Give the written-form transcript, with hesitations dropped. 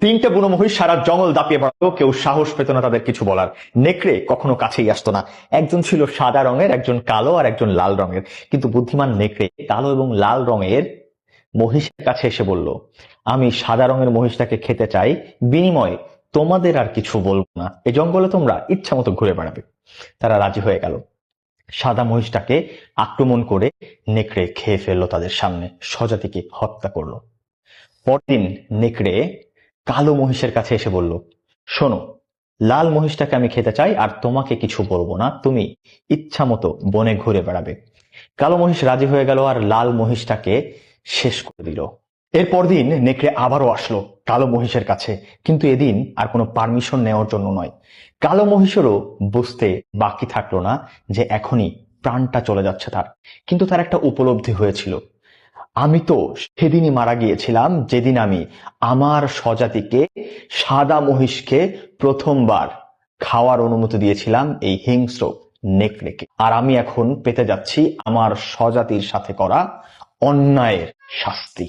তিনটে বুনো মহিষ সারা জঙ্গল দাপিয়ে বেড়াতো, কেউ সাহস পেত না তাদের কিছু বলার। নেকড়ে কখনো কাছেই আসতো না। একজন ছিল সাদা রঙের, একজন কালো, আর একজন লাল রঙের। কিন্তু বুদ্ধিমান নেকড়ে কালো এবং লাল রঙের মহিষের কাছে এসে বলল, আমি সাদা রঙের মহিষটাকে খেতে চাই, বিনিময়ে তোমাদের আর কিছু বলবো না, এই জঙ্গলে তোমরা ইচ্ছা মতো ঘুরে বেড়াবে। তারা রাজি হয়ে গেল। সাদা মহিষটাকে আক্রমণ করে নেকড়ে খেয়ে ফেললো তাদের সামনে, স্বজাতিকে হত্যা করলো। পরদিন নেকড়ে কালো মহিষের কাছে এসে বলল, শোনো, লাল মহিষটাকে আমি খেতে চাই, আর তোমাকে কিছু বলবো না, তুমি ইচ্ছা মতো বনে ঘুরে বেড়াবে। কালো মহিষ রাজি হয়ে গেল আর লাল মহিষটাকে শেষ করে দিল। এরপর দিন নেকড়ে আবারও আসলো কালো মহিষের কাছে, কিন্তু এদিন আর কোনো পারমিশন নেওয়ার জন্য নয়। কালো মহিষেরও বুঝতে বাকি থাকলো না যে এখনই প্রাণটা চলে যাচ্ছে তার। কিন্তু তার একটা উপলব্ধি হয়েছিল, আমি তো সেদিনই মারা গিয়েছিলাম যেদিন আমি আমার স্বজাতিকে, সাদা মহিষকে প্রথমবার খাওয়ার অনুমতি দিয়েছিলাম এই হিংস্র নেকড়েকে। আর আমি এখন পেতে যাচ্ছি আমার স্বজাতির সাথে করা অন্যায়ের শাস্তি।